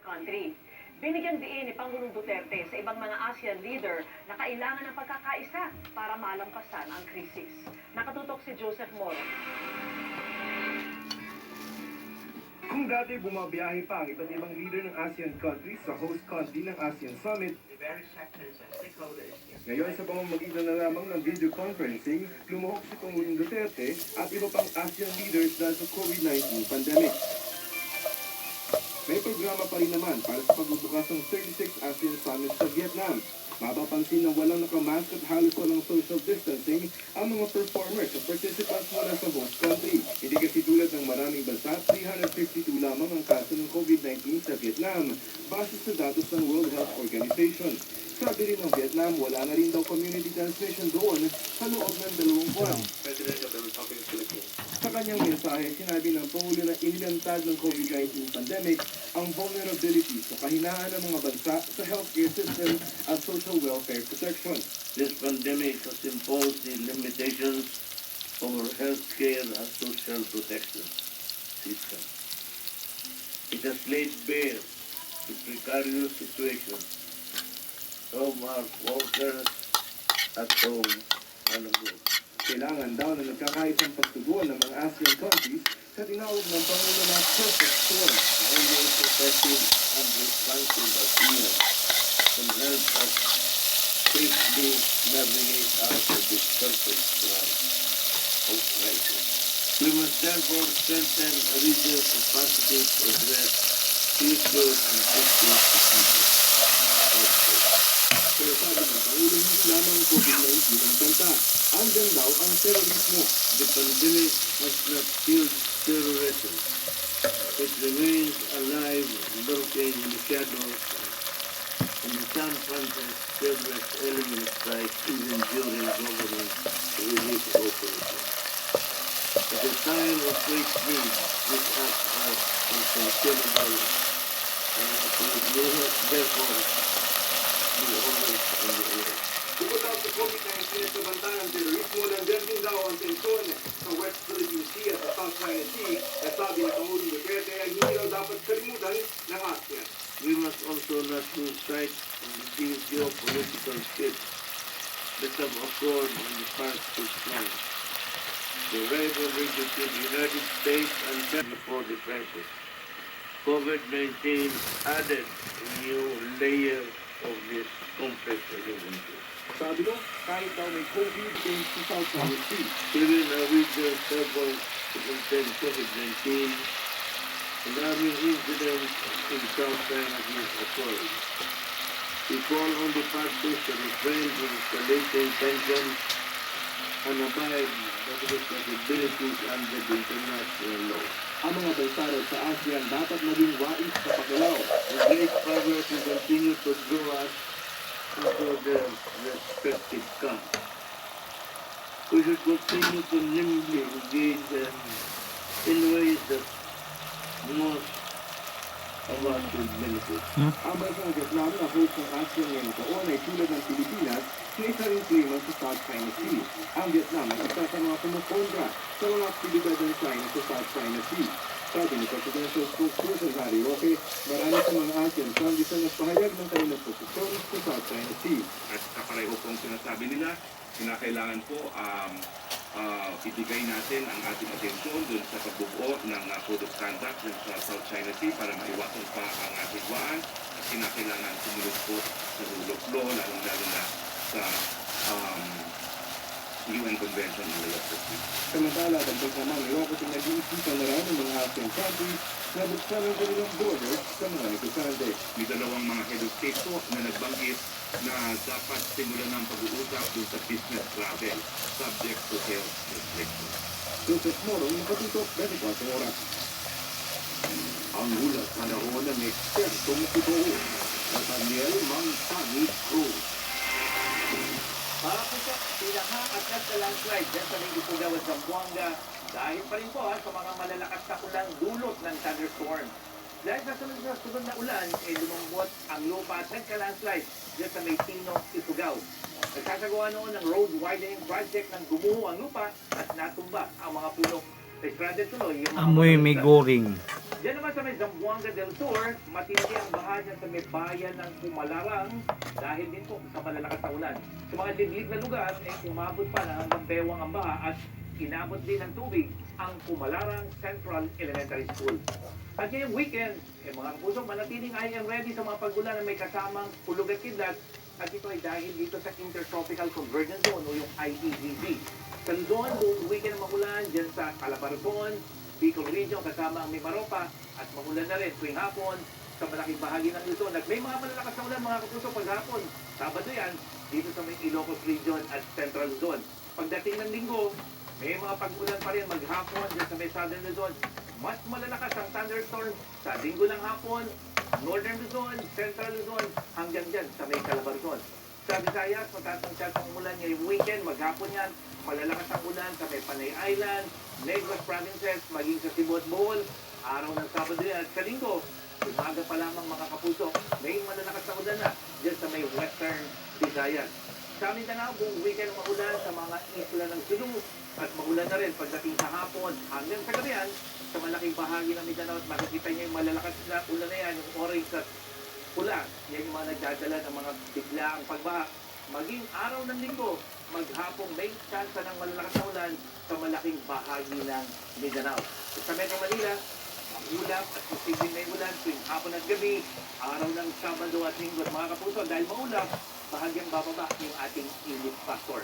country. Binigyang diin ni Pangulong Duterte sa ibang mga ASEAN leader na kailangan ng pagkakaisa para malampasan ang krisis. Nakatutok si Joseph Moro. Kung dati bumabiyahe pa ang iba't ibang leader ng ASEAN countries sa host country ng ASEAN Summit, ngayon sa pamamagitan na lamang ng video conferencing, lumuhok si Pangulong Duterte at iba pang ASEAN leaders dahil sa COVID-19 pandemic. May programa pa rin naman para sa pagbubukas ng 36 ASEAN Summit sa Vietnam. Mapapansin na walang nakamask at halos walang social distancing ang mga performers at participants mula sa host country. Hindi kasi tulad ng maraming bansa, 352 lamang ang kaso ng COVID-19 sa Vietnam, base sa datos ng World Health Organization. Sabi rin ng Vietnam, wala na rin daw community transmission doon sa loob ng 2 buwan. President of the Republic of Philippines. Sa kanyang mensahe, sinabi ng Pangulo na inilantad ng COVID-19 pandemic ang vulnerability sa kahinaan ng mga bansa sa healthcare system at social welfare protection. This pandemic has imposed the limitations of our healthcare and social protection system. It has laid bare the precarious situation of our workers at home and abroad. Kailangan daw na nagkakaisang pagtugon ng mga ASEAN countries sa tinawag ng Pangulo na perfect storm. Only protective and responsive ASEAN can help us safely navigate out of this perfect storm of crisis. We must therefore strengthen a region's capacity to address future and future diseases. Pero sabi ng Pangulo, hindi lamang COVID-19 ang banta. Andyan daw ang terorismo. The pandemic has not killed terrorism. It remains alive, lurking in the shadows, and in some countries, terrorist elements strike even during government relief operations. At a time of great need, this act as uncontainable, and we must therefore be always on the alert. Bukod daw sa COVID-19 at sa banta ng terorismo, nandiyan din daw ang tensyon sa West Philippine Sea at sa South China Sea na sabi ng Pangulong Duterte ay hindi daw dapat kalimutan ng ASEAN. We must also not lose sight of the geopolitical shifts that have occurred in the past 6 months. The rivalry between the United States and China before the crisis. COVID-19 added a new layer of this complex relationship. Sabi mo, kahit daw may COVID in sa South China Sea, Even a region struggle to contain COVID-19, alarming incidents in South China Sea occurred. We call on the parties to refrain from escalating tensions and abide by the responsibilities under the international law. ang mga bansa sa ASEAN dapat maging wais sa pagalaw. The great powers will continue to draw us into their respective camps. We should continue to nimbly engage in ways that most of us will benefit. Ang bansang Vietnam na host ng ASEAN ngayong taon ay tulad ng Pilipinas na isa ring claimant sa South China Sea. Ang Vietnam ay isa sa mga kumukontra sa mga aktibidad ng China sa South China Sea. Sabi ni Presidential Spokesperson Harry Roque, marami sa mga ASEAN countries na nagpahayag ng kanilang posisyon sa South China Sea. At kapareho pong sinasabi nila, kinakailangan po ibigay natin ang ating atensyon dun sa pagbubuo ng Code of Conduct sa South China Sea para maiwasan pa ang atigwaan at kinakailangan sumunod po sa rule of law, lalong-lalo na sa UN Convention on the Law of Sea. Samantala, dagdag naman ni Roque na nag-iisipan na rin ng mga ASEAN countries na buksan ang kanilang borders sa mga negosyante. May dalawang mga head of state po na nagbanggit na dapat simulan ng pag-uusap dun sa business travel subject to health restrictions. Joseph Moro, nakatutok 24 oras. Ang ulat panahon ng ekspertong ito na Daniel Mangpangit Cruz. Para po sa pinaha at landslide dyan sa Lingupugaw at Zamboanga dahil pa rin po sa mga malalakas na ulan dulot ng thunderstorm. Dahil sa sunod na ulan, lumambot ang lupa at nagka-landslide dyan sa may Tino, Ifugao. Nagsasagawa noon ng road widening project ng gumuho ang lupa at natumba ang mga puno. stranded tuloy yung mga Amoy motorista. MI.GORENG. Diyan naman sa may Zamboanga del Sur, matindi ang baha dyan sa may bayan ng Pumalarang dahil din po sa malalakas na ulan. Sa mga liblib na lugar, umabot pa na hanggang bewang ang baha at inabot din ng tubig ang Pumalarang Central Elementary School. At ngayong weekend, mga kapuso, manatiling I am ready sa mga pagulan na may kasamang hulog at kidlat. At ito ay dahil dito sa Intertropical Convergence Zone o yung IEZZ. Sa Luzon, buong weekend ang magulan dyan sa Calabarzon, Bicol Region kasama ang Mimaropa at magulan na rin tuwing hapon sa malaking bahagi ng Luzon. At may mga malalakas na ulan mga kapuso paghapon. Sabado yan dito sa may Ilocos Region at Central Luzon. Pagdating ng linggo, may mga pag-ulan pa rin maghapon dyan sa may Southern Luzon. Mas malalakas ang thunderstorm sa linggo ng hapon, Northern Luzon, Central Luzon, hanggang dyan sa may Calabarzon. Sa Visayas, matatansyat ang ulan ngayong weekend, maghapon yan, malalakas ang ulan sa may Panay Island, Negros Provinces, maging sa Cebu at Bohol, araw ng Sabado yan. At sa linggo, umaga pa lamang mga kapuso, may malalakas na ulan na dyan sa may Western Visayas. Sa Mindanao, buong weekend maulan sa mga isla ng Sulu at maulan na rin pagdating sa hapon hanggang sa gabihan sa malaking bahagi ng Mindanao at makikita niyo yung malalakas na ulan na yan, yung orange at pula. Yan yung mga nagdadala ng mga biglaang pagbaha. Maging araw ng linggo, maghapong may chance ng malalakas na ulan sa malaking bahagi ng Mindanao. Sa Metro Manila, ulap at posibleng may ulan tuwing hapon at gabi, araw ng Sabado at Linggo at mga kapuso. Dahil maulap, bahagyang bababa yung ating init factor.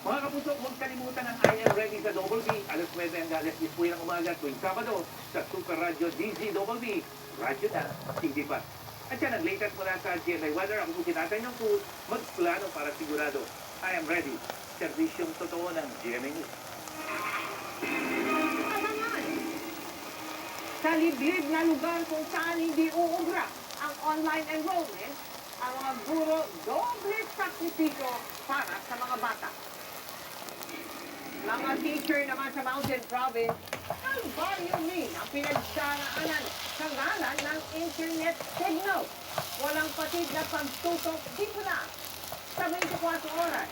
Mga kapuso, huwag kalimutan ang I Am Ready sa Double B. Alas 9 hanggang alas 10 ng umaga tuwing Sabado sa Super Radio DZBB. Radyo na, hindi pa. At yan ang latest mula sa GMA Weather. Ako po tinatanong po, magplano para sigurado. I am ready. Servisyong totoo ng GMA News. Sa liblib na lugar kung saan hindi uubra ang online enrollment, ang mga guro doble sakripisyo para sa mga bata. Mga teacher naman sa Mountain Province, ang value mean ang pinagdaraanan sa ngalan ng internet signal. Walang patid na pagtutok dito na sa 24 oras.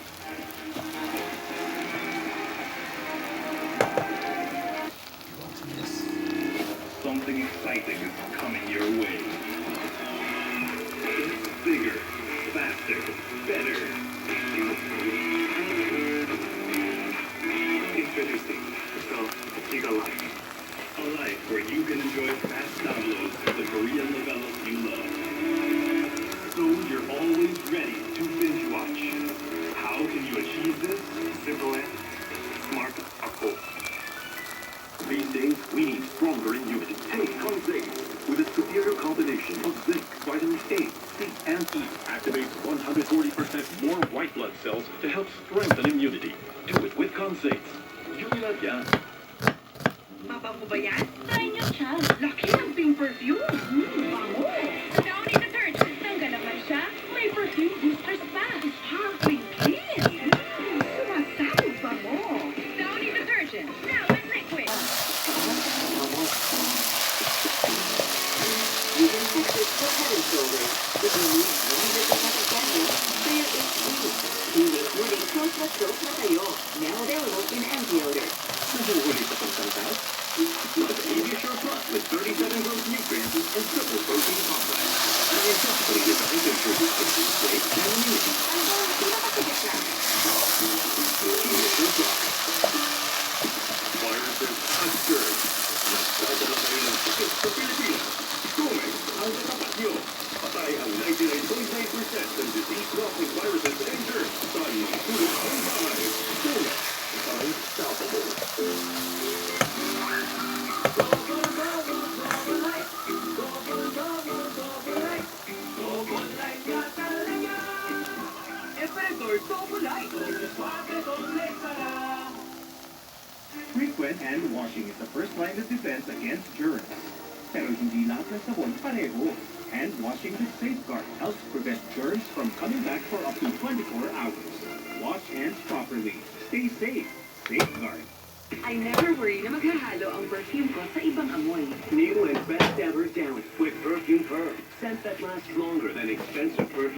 Something exciting is coming your way. It's bigger, faster, better. Introducing the Giga Life. A life where you can enjoy fast downloads of the Korean novellas you love. So you're always ready to binge watch. How can you achieve this? Simple and smart, of course. These days, we need stronger immunity. Take PANSIT. With its superior combination of zinc, vitamin A, C, and E, activates 140% more white blood cells to help strengthen immunity. Do it with PANSIT. Yun na yan. Mabango ba yan? Try nyo siya. Laki ng pink perfume. Bango. Downy detergent. Tanggal naman siya. May perfume boosters pa. Sparkling clean. Sumasabog bango. Downy detergent. Now in liquid. Using PANSIT for head and shoulders. It removes 100% of dandruff via HC. Hindi naging soap na tayo. Now available in empty odor. Nahuhuli sa pagsantas? Plus Aviasure Plus with 37 growth nutrients and triple protein complex. Scientifically designed to ensure you can lose weight and immunity. Aviasure Plus. Viruses assured. Nagdadala kayo ng sakit sa Pilipinas. Gawing ang katapat nyo. Patay ang 99.9% ng disease-causing viruses and germs sa isulong ang bahay. Gawing unstoppable. Frequent hand washing is the first line of defense against germs. Pero hindi lahat ng sabon pareho. Hand washing with Safeguard helps prevent germs from coming back for up to 24 hours. Wash hands properly. Stay safe. Safeguard. I never worry na maghahalo ang perfume ko sa ibang amoy. New and best ever down with Perfume Pearl. Scent that lasts longer than expensive perfume.